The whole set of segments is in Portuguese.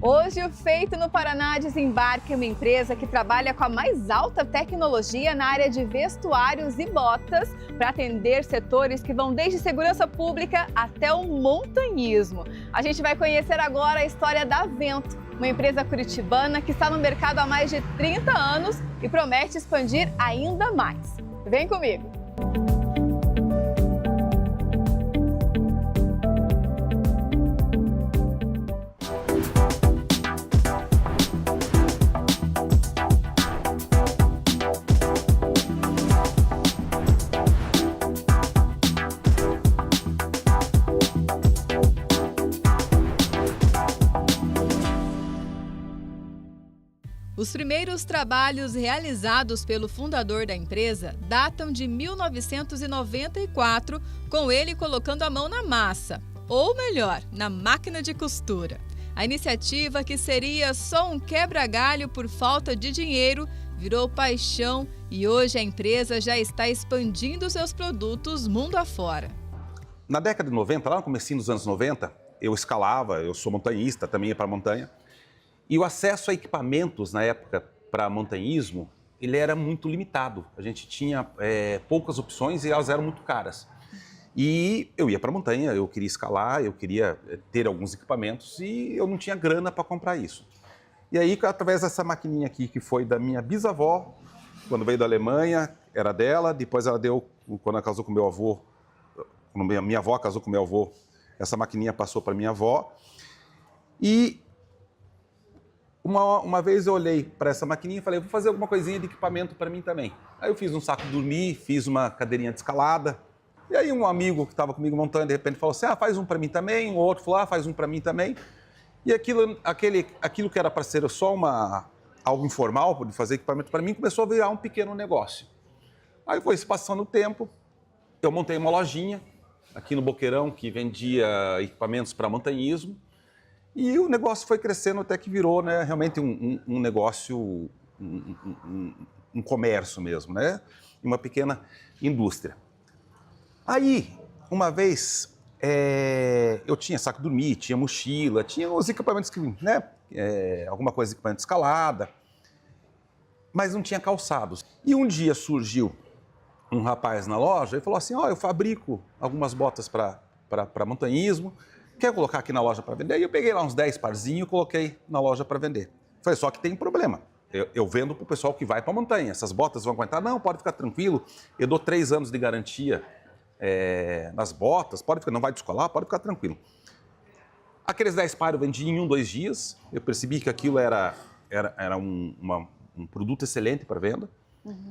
Hoje, o Feito no Paraná desembarca em uma empresa que trabalha com a mais alta tecnologia na área de vestuários e botas para atender setores que vão desde segurança pública até o montanhismo. A gente vai conhecer agora a história da Vento, uma empresa curitibana que está no mercado há mais de 30 anos e promete expandir ainda mais. Vem comigo! Os primeiros trabalhos realizados pelo fundador da empresa datam de 1994, com ele colocando a mão na massa, ou melhor, na máquina de costura. A iniciativa, que seria só um quebra-galho por falta de dinheiro, virou paixão e hoje a empresa já está expandindo seus produtos mundo afora. Na década de 90, lá no comecinho dos anos 90, eu escalava, eu sou montanhista, também ia para a montanha. E o acesso a equipamentos na época para montanhismo, ele era muito limitado. A gente tinha poucas opções e elas eram muito caras. E eu ia para a montanha, eu queria escalar, eu queria ter alguns equipamentos e eu não tinha grana para comprar isso. E aí, através dessa maquininha aqui, que foi da minha bisavó, quando veio da Alemanha, era dela, depois ela deu, quando ela casou com meu avô, quando minha avó casou com meu avô, essa maquininha passou para minha avó. E uma vez eu olhei para essa maquininha e falei, vou fazer alguma coisinha de equipamento para mim também. Aí eu fiz um saco de dormir, fiz uma cadeirinha de escalada. E aí um amigo que estava comigo montando, de repente falou assim, faz um para mim também. O outro falou, faz um para mim também. E aquilo que era para ser só algo informal, de fazer equipamento para mim, começou a virar um pequeno negócio. Aí foi se passando o tempo, eu montei uma lojinha aqui no Boqueirão que vendia equipamentos para montanhismo. E o negócio foi crescendo até que virou, né, realmente um negócio, um comércio mesmo, né? Uma pequena indústria. Aí, uma vez, eu tinha saco de dormir, tinha mochila, tinha os equipamentos que, né, alguma coisa de equipamento de escalada, mas não tinha calçados. E um dia surgiu um rapaz na loja e falou assim, eu fabrico algumas botas para montanhismo, quer colocar aqui na loja para vender? E eu peguei lá uns 10 parzinhos e coloquei na loja para vender. Falei, só que tem um problema. Eu vendo para o pessoal que vai para a montanha. Essas botas vão aguentar? Não, pode ficar tranquilo. Eu dou 3 anos de garantia nas botas. Não vai descolar, pode ficar tranquilo. Aqueles 10 pares eu vendi em 1, 2 dias. Eu percebi que aquilo era um produto excelente para venda.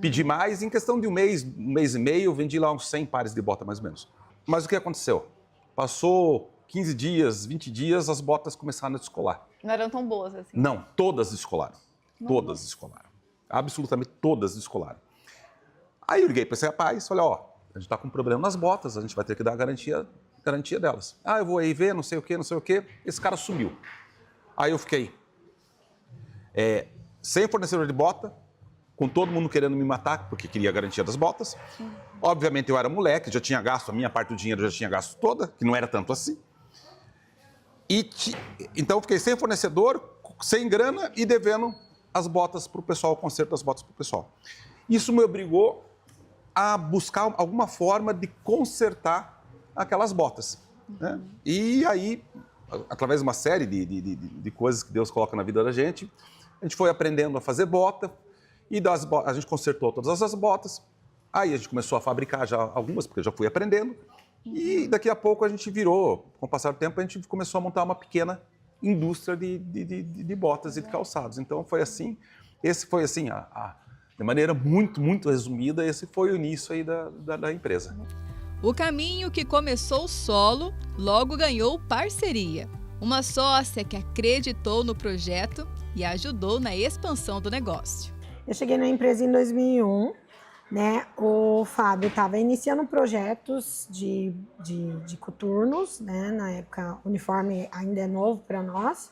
Pedi mais. Em questão de um mês e meio, eu vendi lá uns 100 pares de bota, mais ou menos. Mas o que aconteceu? Passou 15 dias, 20 dias, as botas começaram a descolar. Não eram tão boas assim? Não, todas descolaram. Todas descolaram. Absolutamente todas descolaram. Aí eu liguei para esse rapaz, falei, a gente está com um problema nas botas, a gente vai ter que dar a garantia delas. Eu vou aí ver, não sei o quê. Esse cara sumiu. Aí eu fiquei sem fornecedor de bota, com todo mundo querendo me matar, porque queria a garantia das botas. Obviamente eu era moleque, já tinha gasto, a minha parte do dinheiro já tinha gasto toda, que não era tanto assim. Então eu fiquei sem fornecedor, sem grana e devendo as botas para o pessoal, o conserto das botas para o pessoal. Isso me obrigou a buscar alguma forma de consertar aquelas botas. Né? E aí, através de uma série de coisas que Deus coloca na vida da gente, a gente foi aprendendo a fazer bota e a gente consertou todas as botas. Aí a gente começou a fabricar já algumas, porque eu já fui aprendendo. E daqui a pouco a gente virou, com o passar do tempo, a gente começou a montar uma pequena indústria de botas e de calçados. Então foi assim, esse foi assim, de maneira muito, muito resumida, esse foi o início aí da empresa. O caminho que começou solo, logo ganhou parceria. Uma sócia que acreditou no projeto e ajudou na expansão do negócio. Eu cheguei na empresa em 2001. Né, o Fábio estava iniciando projetos de coturnos, né, na época o uniforme ainda é novo para nós.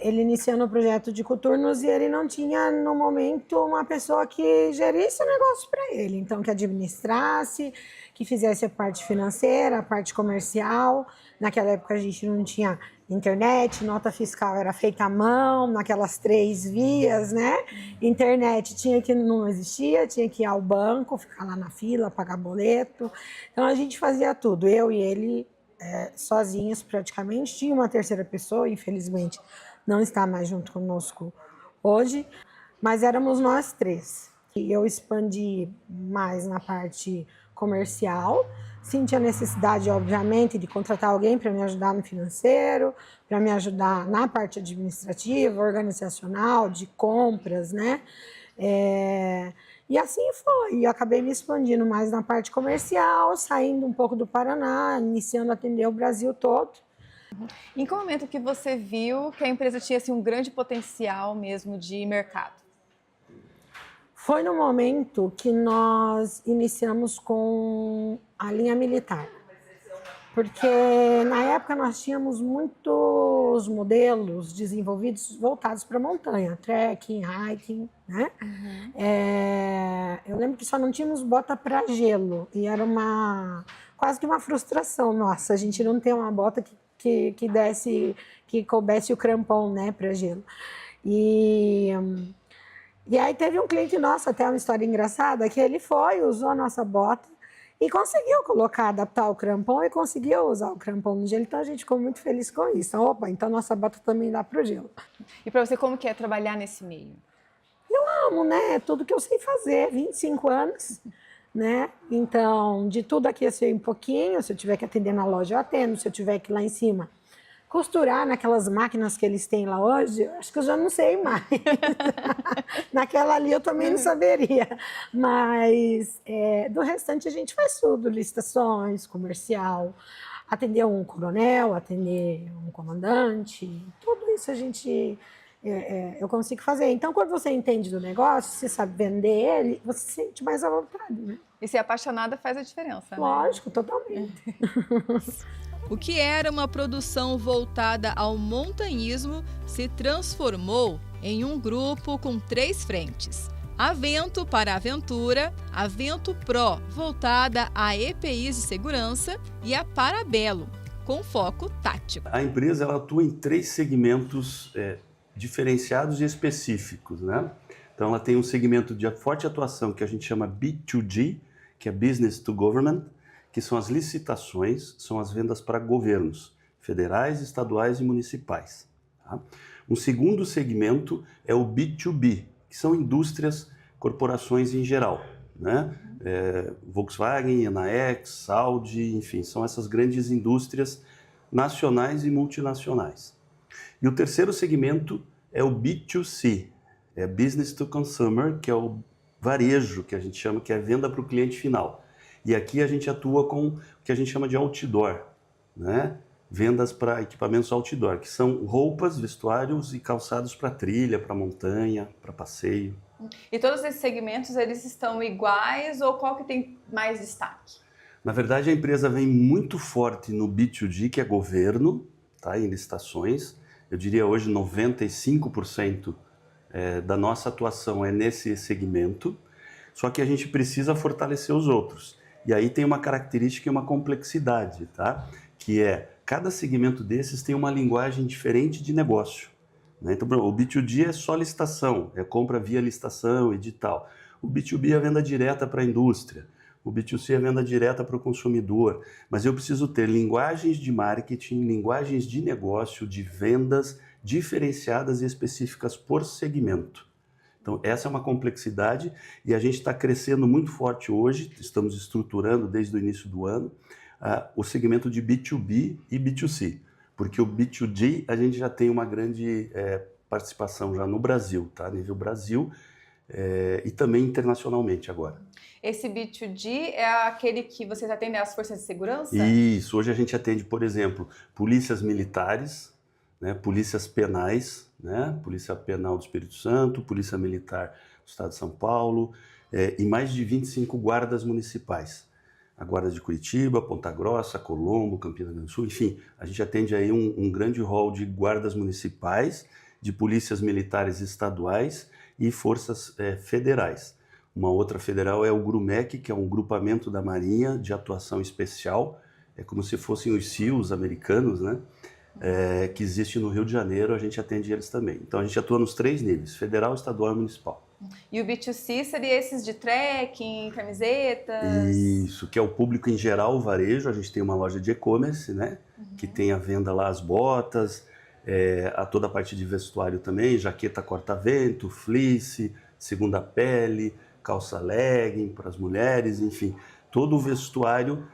ele iniciando o projeto de coturnos e ele não tinha, no momento, uma pessoa que gerisse o negócio para ele. Então, que administrasse, que fizesse a parte financeira, a parte comercial. Naquela época a gente não tinha internet, nota fiscal era feita à mão, naquelas 3 vias, né? Internet não existia, tinha que ir ao banco, ficar lá na fila, pagar boleto. Então a gente fazia tudo, eu e ele, sozinhos praticamente. Tinha uma terceira pessoa, infelizmente não está mais junto conosco hoje, mas éramos nós 3. E eu expandi mais na parte comercial, senti a necessidade, obviamente, de contratar alguém para me ajudar no financeiro, para me ajudar na parte administrativa, organizacional, de compras, né? E assim foi. E eu acabei me expandindo mais na parte comercial, saindo um pouco do Paraná, iniciando a atender o Brasil todo. Em qual momento que você viu que a empresa tinha assim, um grande potencial mesmo de mercado? Foi no momento que nós iniciamos com a linha militar. Porque na época nós tínhamos muitos modelos desenvolvidos voltados para montanha, trekking, hiking, né? Eu lembro que só não tínhamos bota para gelo e era quase que uma frustração nossa, a gente não ter uma bota que coubesse o crampon, né, para gelo. E aí teve um cliente nosso, até uma história engraçada, que ele usou a nossa bota e conseguiu adaptar o crampon e conseguiu usar o crampon no gelo. Então a gente ficou muito feliz com isso. Então nossa bota também dá para o gelo. E para você, como que é trabalhar nesse meio? Eu amo, né? Tudo que eu sei fazer, 25 anos, né? Então, de tudo aqui eu sei um pouquinho. Se eu tiver que atender na loja, eu atendo. Se eu tiver que ir lá em cima costurar naquelas máquinas que eles têm lá hoje, acho que eu já não sei mais. Naquela ali eu também não saberia. Mas do restante a gente faz tudo, licitações, comercial, atender um coronel, atender um comandante, tudo isso a gente... eu consigo fazer. Então, quando você entende do negócio, você sabe vender ele, você se sente mais à vontade, né? E ser apaixonada faz a diferença, né? Lógico, totalmente. O que era uma produção voltada ao montanhismo se transformou em um grupo com 3 frentes. A Vento para Aventura, a Vento Pro, voltada a EPIs de segurança, e a Parabelo, com foco tático. A empresa ela atua em 3 segmentos diferenciados e específicos, né? Então ela tem um segmento de forte atuação que a gente chama B2G, que é Business to Government, que são as licitações, são as vendas para governos federais, estaduais e municipais. Tá? Um segundo segmento é o B2B, que são indústrias, corporações em geral, né? Volkswagen, Enaex, Audi, enfim, são essas grandes indústrias nacionais e multinacionais. E o terceiro segmento é o B2C, é Business to Consumer, que é o varejo, que a gente chama, que é venda para o cliente final. E aqui a gente atua com o que a gente chama de outdoor, né? Vendas para equipamentos outdoor, que são roupas, vestuários e calçados para trilha, para montanha, para passeio. E todos esses segmentos, eles estão iguais ou qual que tem mais destaque? Na verdade, a empresa vem muito forte no B2G, que é governo, tá? Em licitações. Eu diria hoje 95% da nossa atuação é nesse segmento, só que a gente precisa fortalecer os outros. E aí tem uma característica e uma complexidade, tá? Que cada segmento desses tem uma linguagem diferente de negócio, né? Então, o B2G é só licitação, é compra via licitação, edital. O B2B é a venda direta para a indústria. O B2C é a venda direta para o consumidor. Mas eu preciso ter linguagens de marketing, linguagens de negócio, de vendas diferenciadas e específicas por segmento. Então, essa é uma complexidade e a gente está crescendo muito forte hoje, estamos estruturando desde o início do ano o segmento de B2B e B2C, porque o B2G a gente já tem uma grande participação já no Brasil, tá? Nível Brasil e também internacionalmente agora. Esse B2G é aquele que vocês atendem às forças de segurança? Isso, hoje a gente atende, por exemplo, polícias militares, né, polícias penais, né, Polícia Penal do Espírito Santo, Polícia Militar do Estado de São Paulo e mais de 25 guardas municipais. a Guarda de Curitiba, Ponta Grossa, Colombo, Campina Grande do Sul, enfim, a gente atende aí um grande rol de guardas municipais, de polícias militares estaduais e forças federais. Uma outra federal é o GRUMEC, que é um grupamento da Marinha de atuação especial, é como se fossem os SEALs americanos, né? Que existe no Rio de Janeiro, a gente atende eles também. Então a gente atua nos 3 níveis, federal, estadual e municipal. E o B2C seria esses de trekking, camisetas? Isso, que é o público em geral, o varejo. A gente tem uma loja de e-commerce, né? Que tem a venda lá, as botas, a toda a parte de vestuário também, jaqueta corta-vento, fleece, segunda pele, calça legging para as mulheres, enfim, todo o vestuário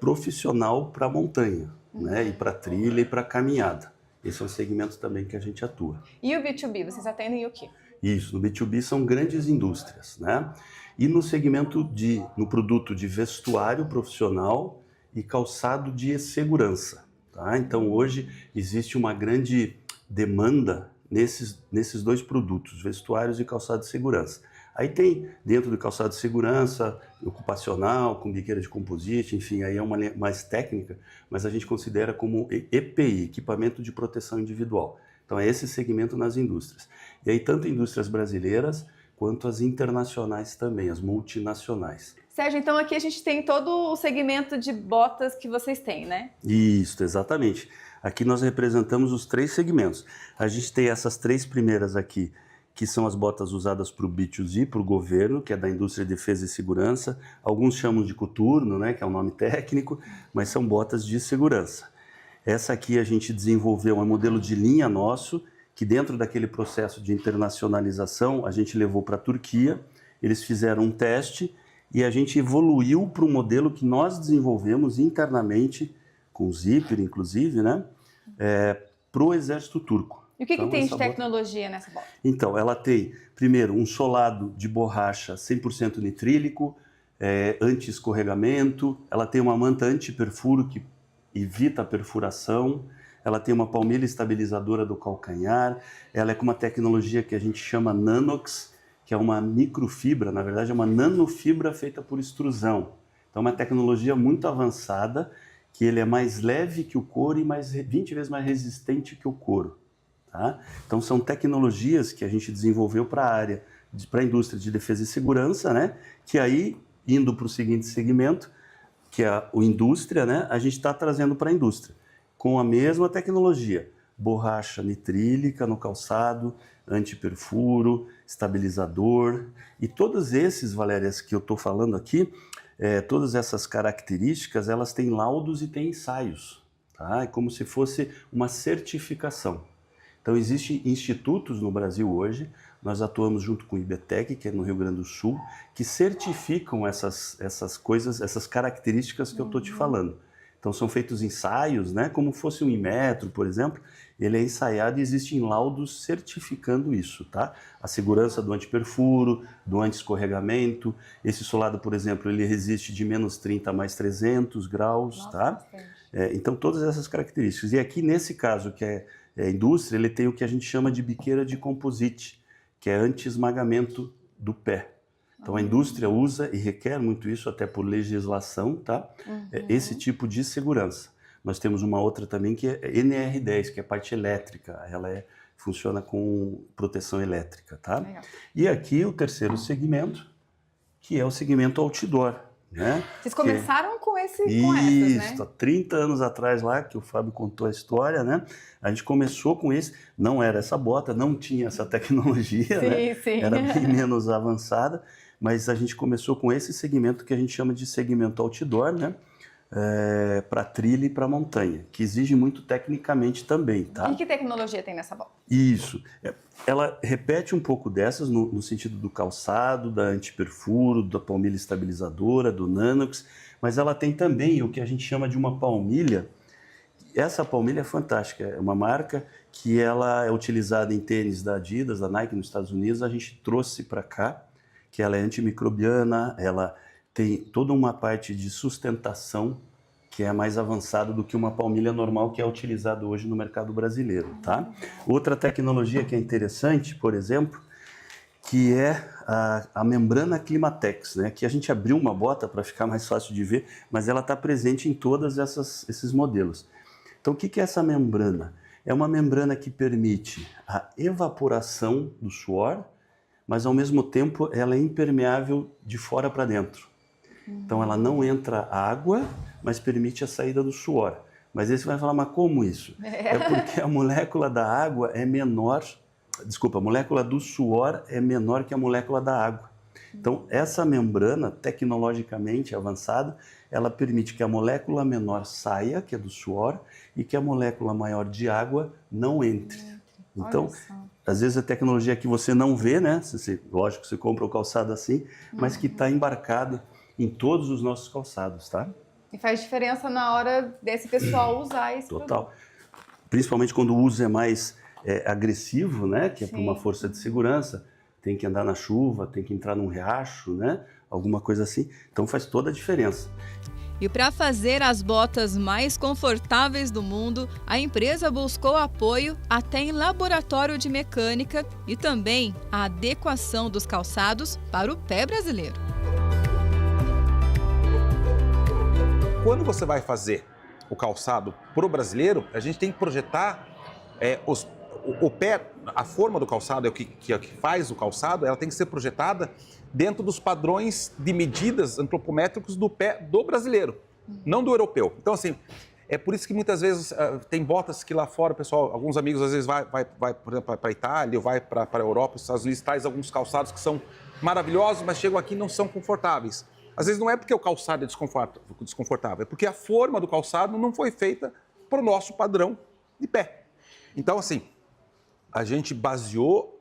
profissional para montanha, né? E para trilha e para caminhada. Esse é um segmento também que a gente atua. E o B2B, vocês atendem o quê? Isso, no B2B são grandes indústrias, né? E no segmento no produto de vestuário profissional e calçado de segurança, tá? Então hoje existe uma grande demanda nesses 2 produtos, vestuários e calçado de segurança. Aí tem dentro do calçado de segurança, ocupacional, com biqueira de composite, enfim, aí é uma mais técnica, mas a gente considera como EPI, equipamento de proteção individual. Então é esse segmento nas indústrias. E aí tanto indústrias brasileiras quanto as internacionais também, as multinacionais. Sérgio, então aqui a gente tem todo o segmento de botas que vocês têm, né? Isso, exatamente. Aqui nós representamos os 3 segmentos. A gente tem essas 3 primeiras aqui, que são as botas usadas para o B2C, para o governo, que é da indústria de defesa e segurança. Alguns chamam de coturno, né, que é um nome técnico, mas são botas de segurança. Essa aqui a gente desenvolveu um modelo de linha nosso, que dentro daquele processo de internacionalização, a gente levou para a Turquia, eles fizeram um teste e a gente evoluiu para um modelo que nós desenvolvemos internamente, com zíper inclusive, né, para o exército turco. E o que tem de tecnologia nessa bota? Então, ela tem, primeiro, um solado de borracha 100% nitrílico, anti-escorregamento, ela tem uma manta anti-perfuro que evita a perfuração, ela tem uma palmilha estabilizadora do calcanhar, ela é com uma tecnologia que a gente chama Nanox, que é uma microfibra, na verdade é uma nanofibra feita por extrusão. Então, é uma tecnologia muito avançada, que ele é mais leve que o couro e 20 vezes mais resistente que o couro. Tá? Então são tecnologias que a gente desenvolveu para a área, para a indústria de defesa e segurança, né? Que aí, indo para o seguinte segmento, que é a indústria, né? A gente está trazendo para a indústria, com a mesma tecnologia, borracha nitrílica no calçado, anti-perfuro, estabilizador, e todos esses, Valérias, que eu estou falando aqui, todas essas características, elas têm laudos e têm ensaios, tá? É como se fosse uma certificação. Então, existem institutos no Brasil hoje, nós atuamos junto com o IBTEC, que é no Rio Grande do Sul, que certificam essas coisas, essas características que eu estou te falando. Então, são feitos ensaios, né? Como fosse um Inmetro, por exemplo, ele é ensaiado e existem laudos certificando isso, tá? A segurança do antiperfuro, do anti-escorregamento, esse solado, por exemplo, ele resiste de menos 30 a mais 300 graus, nossa, tá? Então, todas essas características. E aqui, nesse caso, que é a indústria, ele tem o que a gente chama de biqueira de composite, que é anti-esmagamento do pé. Então a indústria usa e requer muito isso, até por legislação, tá? Esse tipo de segurança. Nós temos uma outra também que é NR10, que é a parte elétrica, ela funciona com proteção elétrica, tá? Legal. E aqui o terceiro segmento, que é o segmento outdoor. Né? Vocês começaram com essas, né? Isso, há 30 anos atrás lá, que o Fábio contou a história, né? A gente começou com esse, não era essa bota, não tinha essa tecnologia, sim, né? Sim. Era bem menos avançada, mas a gente começou com esse segmento que a gente chama de segmento outdoor, né? Para trilha e para montanha, que exige muito tecnicamente também, tá? E que tecnologia tem nessa bota? Isso. Ela repete um pouco dessas no sentido do calçado, da antiperfuro, da palmilha estabilizadora, do Nanox, mas ela tem também o que a gente chama de uma palmilha. Essa palmilha é fantástica, é uma marca que ela é utilizada em tênis da Adidas, da Nike nos Estados Unidos, a gente trouxe para cá, que ela é antimicrobiana, ela tem toda uma parte de sustentação que é mais avançada do que uma palmilha normal que é utilizada hoje no mercado brasileiro, tá? Outra tecnologia que é interessante, por exemplo, que é a membrana Climatex, né? Que a gente abriu uma bota para ficar mais fácil de ver, mas ela está presente em todos esses modelos. Então, o que é essa membrana? É uma membrana que permite a evaporação do suor, mas ao mesmo tempo ela é impermeável de fora para dentro. Então, ela não entra água, mas permite a saída do suor. Mas aí você vai falar, mas como isso? É porque a molécula da água é menor. Desculpa, a molécula do suor é menor que a molécula da água. Então, essa membrana, tecnologicamente avançada, ela permite que a molécula menor saia, que é do suor, e que a molécula maior de água não entre. Então, às vezes a tecnologia que você não vê, né? Lógico que você compra o calçado assim, mas que está embarcado em todos os nossos calçados, tá? E faz diferença na hora desse pessoal usar esse Total. produto. Principalmente quando o uso é mais agressivo, né? Que é para uma Sim. força de segurança, tem que andar na chuva, tem que entrar num riacho, né? Alguma coisa assim. Então faz toda a diferença. E para fazer as botas mais confortáveis do mundo, a empresa buscou apoio até em laboratório de mecânica e também a adequação dos calçados para o pé brasileiro. Quando você vai fazer o calçado pro brasileiro, a gente tem que projetar o pé, a forma do calçado é o que faz o calçado, ela tem que ser projetada dentro dos padrões de medidas antropométricos do pé do brasileiro, não do europeu. Então, assim, é por isso que muitas vezes tem botas que lá fora, pessoal, alguns amigos às vezes vai por exemplo, para a Itália, ou vai para a Europa, os Estados Unidos, traz alguns calçados que são maravilhosos, mas chegam aqui e não são confortáveis. Às vezes não é porque o calçado é desconfortável, é porque a forma do calçado não foi feita para o nosso padrão de pé. Então, assim, a gente baseou,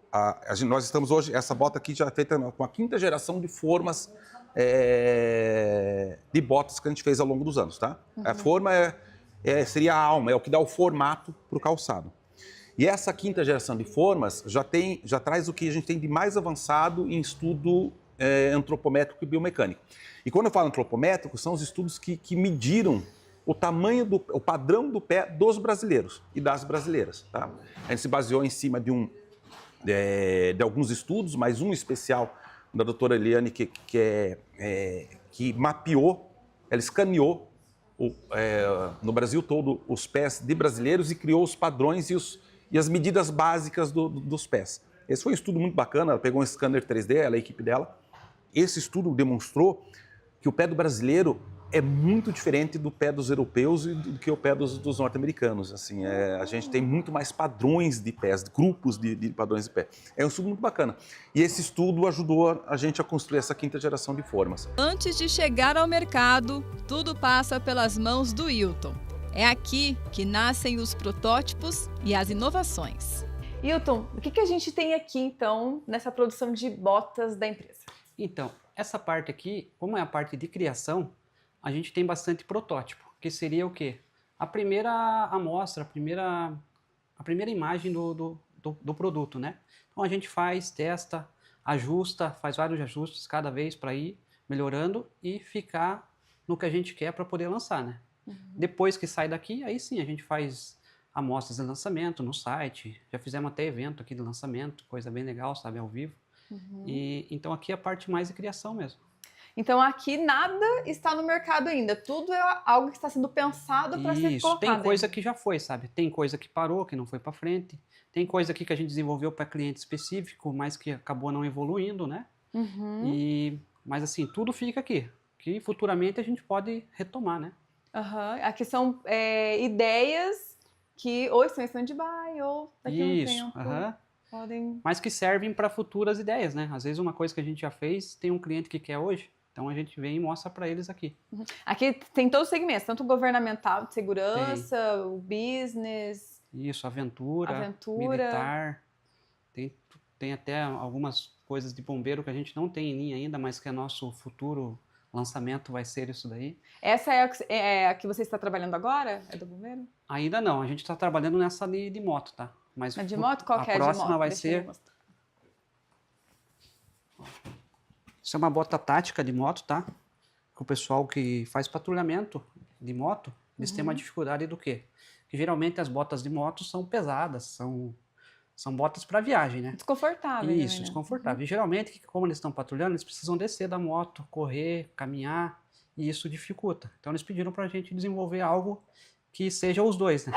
nós estamos hoje, essa bota aqui já é feita com a 5ª geração de formas de botas que a gente fez ao longo dos anos, tá? A forma seria a alma, é o que dá o formato para o calçado. E essa 5ª geração de formas já traz o que a gente tem de mais avançado em estudo antropométrico e biomecânico. E quando eu falo antropométrico, são os estudos que mediram o tamanho, o padrão do pé dos brasileiros e das brasileiras. Tá? A gente se baseou em cima de alguns estudos, mas um especial da doutora Eliane, que mapeou, ela escaneou no Brasil todo os pés de brasileiros e criou os padrões e as medidas básicas dos pés. Esse foi um estudo muito bacana, ela pegou um scanner 3D, ela, a equipe dela. Esse estudo demonstrou que o pé do brasileiro é muito diferente do pé dos europeus e do que o pé dos norte-americanos. Assim, a gente tem muito mais padrões de pés, grupos de padrões de pé. É um estudo muito bacana. E esse estudo ajudou a gente a construir essa 5ª geração de formas. Antes de chegar ao mercado, tudo passa pelas mãos do Hilton. É aqui que nascem os protótipos e as inovações. Hilton, o que a gente tem aqui, então, nessa produção de botas da empresa? Então, essa parte aqui, como é a parte de criação, a gente tem bastante protótipo, que seria o quê? A primeira amostra, a primeira imagem do produto, né? Então a gente faz, testa, ajusta, faz vários ajustes cada vez para ir melhorando e ficar no que a gente quer para poder lançar, né? Depois que sai daqui, aí sim a gente faz amostras de lançamento no site, já fizemos até evento aqui de lançamento, coisa bem legal, sabe, ao vivo. E então aqui é a parte mais de criação mesmo. Então aqui nada está no mercado ainda, tudo é algo que está sendo pensado para ser colocado. Tem coisa que já foi, sabe? Tem coisa que parou, que não foi para frente. Tem coisa aqui que a gente desenvolveu para cliente específico, mas que acabou não evoluindo, né? Mas assim, tudo fica aqui, que futuramente a gente pode retomar, né? Aqui são ideias que ou estão em stand-by ou daqui a um tempo. Podem... Mas que servem para futuras ideias, né? Às vezes uma coisa que a gente já fez, tem um cliente que quer hoje, então a gente vem e mostra para eles aqui. Aqui tem todos os segmentos, tanto o governamental, de segurança, o business... Isso, aventura, militar. Tem até algumas coisas de bombeiro que a gente não tem em linha ainda, mas que é nosso futuro lançamento vai ser isso daí. Essa é a que você está trabalhando agora? É do bombeiro? Ainda não, a gente está trabalhando nessa de moto, tá? Mas de moto? Qual que é a de moto? A próxima vai ser... Isso é uma bota tática de moto, tá? Que o pessoal que faz patrulhamento de moto, eles têm uma dificuldade do quê? Que geralmente as botas de moto são pesadas, São botas para viagem, né? Desconfortável. Isso, né? desconfortável. E geralmente, como eles estão patrulhando, eles precisam descer da moto, correr, caminhar, e isso dificulta. Então eles pediram para a gente desenvolver algo que seja os dois, né?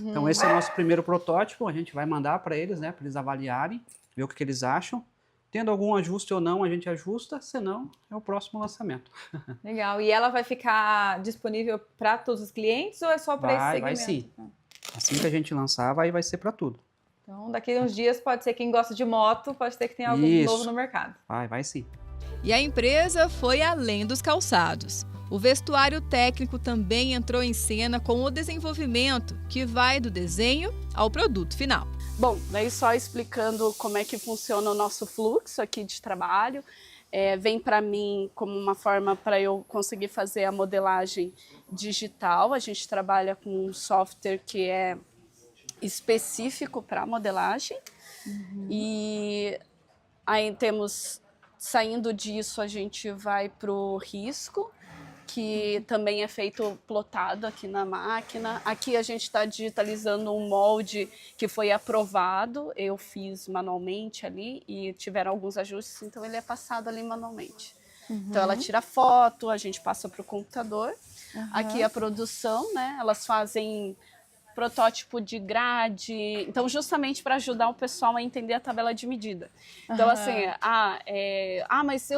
Então esse é o nosso primeiro protótipo, a gente vai mandar para eles, né? Para eles avaliarem, ver o que eles acham. Tendo algum ajuste ou não, a gente ajusta, senão é o próximo lançamento. Legal. E ela vai ficar disponível para todos os clientes ou é só para esse segmento? Vai sim. Assim que a gente lançar, vai ser para tudo. Então, daqui a uns dias pode ser quem gosta de moto, pode ser que tenha algo novo no mercado. Vai sim. E a empresa foi além dos calçados. O vestuário técnico também entrou em cena com o desenvolvimento, que vai do desenho ao produto final. Bom, daí só explicando como é que funciona o nosso fluxo aqui de trabalho. Vem para mim como uma forma para eu conseguir fazer a modelagem digital. A gente trabalha com um software que é específico para modelagem. E aí saindo disso, a gente vai para o risco, que também é feito plotado aqui na máquina. Aqui a gente está digitalizando um molde que foi aprovado, eu fiz manualmente ali e tiveram alguns ajustes, então ele é passado ali manualmente. Então ela tira foto, a gente passa para o computador. Aqui a produção, né? Elas fazem protótipo de grade, então justamente para ajudar o pessoal a entender a tabela de medida. Então assim, mas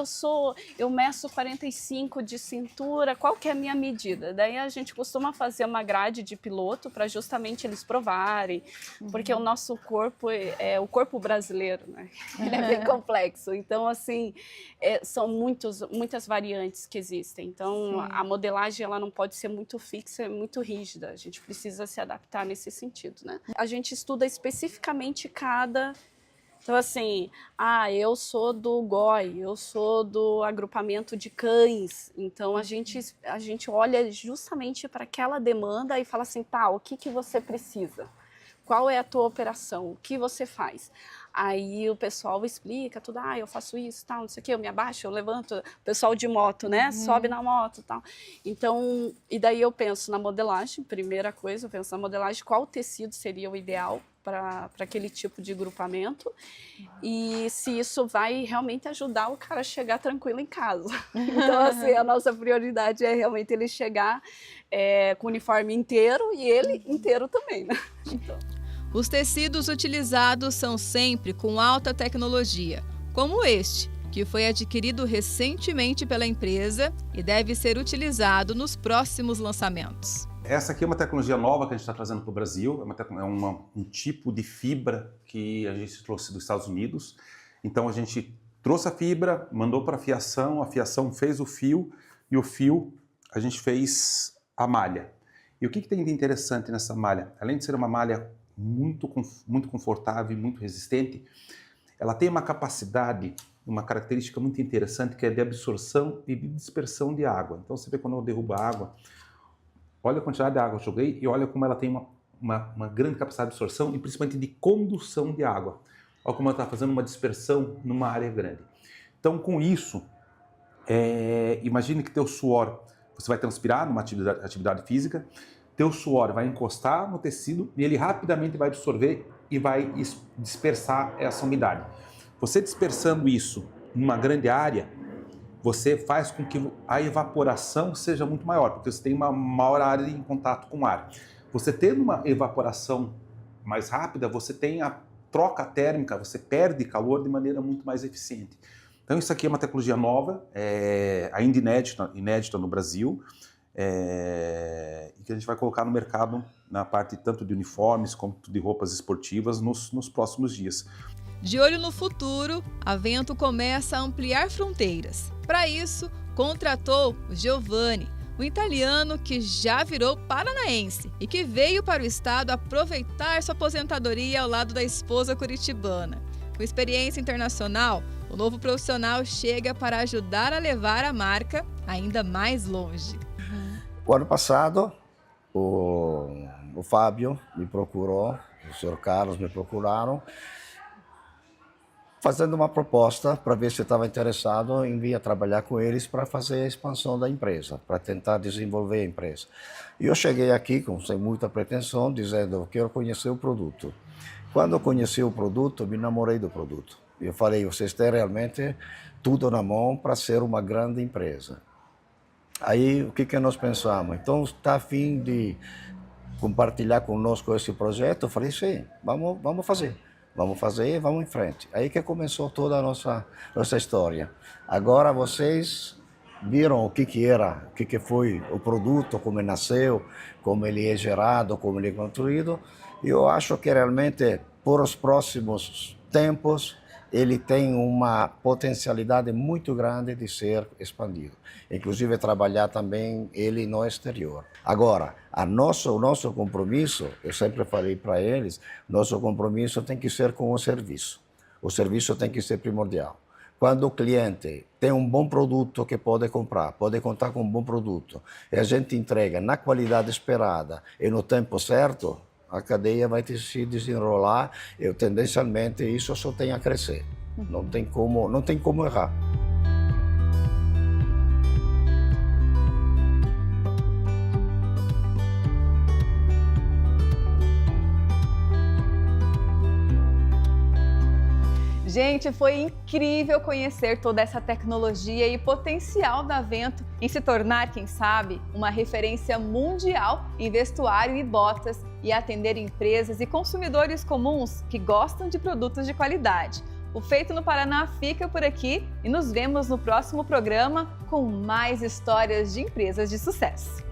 eu meço 45 de cintura, qual que é a minha medida? Daí a gente costuma fazer uma grade de piloto para justamente eles provarem, porque o nosso corpo é o corpo brasileiro, né? Ele é bem complexo, então assim, são muitas variantes que existem, então a modelagem ela não pode ser muito fixa, muito rígida, a gente precisa se adaptar nesse sentido, né? A gente estuda especificamente cada... Então, assim, eu sou do GOI, eu sou do agrupamento de cães. Então, a gente olha justamente para aquela demanda e fala assim, tá, o que você precisa? Qual é a tua operação? O que você faz? Aí o pessoal explica tudo, eu faço isso, tal, não sei o quê, eu me abaixo, eu levanto, o pessoal de moto, né, sobe na moto, tal. Então, e daí eu penso na modelagem, primeira coisa, eu penso na modelagem, qual tecido seria o ideal para aquele tipo de grupamento e se isso vai realmente ajudar o cara a chegar tranquilo em casa. Então, assim, a nossa prioridade é realmente ele chegar com o uniforme inteiro e ele inteiro também, né? Então... Os tecidos utilizados são sempre com alta tecnologia, como este, que foi adquirido recentemente pela empresa e deve ser utilizado nos próximos lançamentos. Essa aqui é uma tecnologia nova que a gente está trazendo para o Brasil, um tipo de fibra que a gente trouxe dos Estados Unidos. Então a gente trouxe a fibra, mandou para a fiação fez o fio e o fio a gente fez a malha. E o que tem de interessante nessa malha? Além de ser uma malha muito confortável e muito resistente, ela tem uma capacidade, uma característica muito interessante que é de absorção e de dispersão de água. Então você vê quando eu derrubo a água, olha a quantidade de água que eu joguei e olha como ela tem uma grande capacidade de absorção e principalmente de condução de água. Olha como ela está fazendo uma dispersão numa área grande. Então com isso, imagine que teu suor, você vai transpirar numa atividade física, teu suor vai encostar no tecido e ele rapidamente vai absorver e vai dispersar essa umidade. Você dispersando isso numa grande área, você faz com que a evaporação seja muito maior, porque você tem uma maior área em contato com o ar. Você tendo uma evaporação mais rápida, você tem a troca térmica, você perde calor de maneira muito mais eficiente. Então isso aqui é uma tecnologia nova, ainda inédita no Brasil, e que a gente vai colocar no mercado na parte tanto de uniformes quanto de roupas esportivas nos próximos dias. De olho no futuro, a Vento começa a ampliar fronteiras. Para isso, contratou o Giovanni, um italiano que já virou paranaense e que veio para o estado aproveitar sua aposentadoria ao lado da esposa curitibana. Com experiência internacional, o novo profissional chega para ajudar a levar a marca ainda mais longe. O ano passado, o Fábio me procurou, o senhor Carlos me procuraram, fazendo uma proposta para ver se eu estava interessado em vir a trabalhar com eles para fazer a expansão da empresa, para tentar desenvolver a empresa. E eu cheguei aqui sem muita pretensão, dizendo que eu quero conhecer o produto. Quando eu conheci o produto, me namorei do produto. Eu falei, vocês têm realmente tudo na mão para ser uma grande empresa. Aí, o que nós pensamos? Então, está a fim de compartilhar conosco esse projeto? Eu falei, sim, vamos fazer. Vamos fazer, vamos em frente. Aí que começou toda a nossa história. Agora vocês viram o que era, o que foi o produto, como ele nasceu, como ele é gerado, como ele é construído. E eu acho que realmente, por os próximos tempos, ele tem uma potencialidade muito grande de ser expandido. Inclusive, trabalhar também ele no exterior. Agora, o nosso compromisso, eu sempre falei para eles, nosso compromisso tem que ser com o serviço. O serviço tem que ser primordial. Quando o cliente tem um bom produto que pode comprar, pode contar com um bom produto, e a gente entrega na qualidade esperada e no tempo certo, a cadeia vai se desenrolar e tendencialmente isso só tem a crescer. Não tem como errar. Gente, foi incrível conhecer toda essa tecnologia e potencial da Avento em se tornar, quem sabe, uma referência mundial em vestuário e botas e atender empresas e consumidores comuns que gostam de produtos de qualidade. O Feito no Paraná fica por aqui e nos vemos no próximo programa com mais histórias de empresas de sucesso.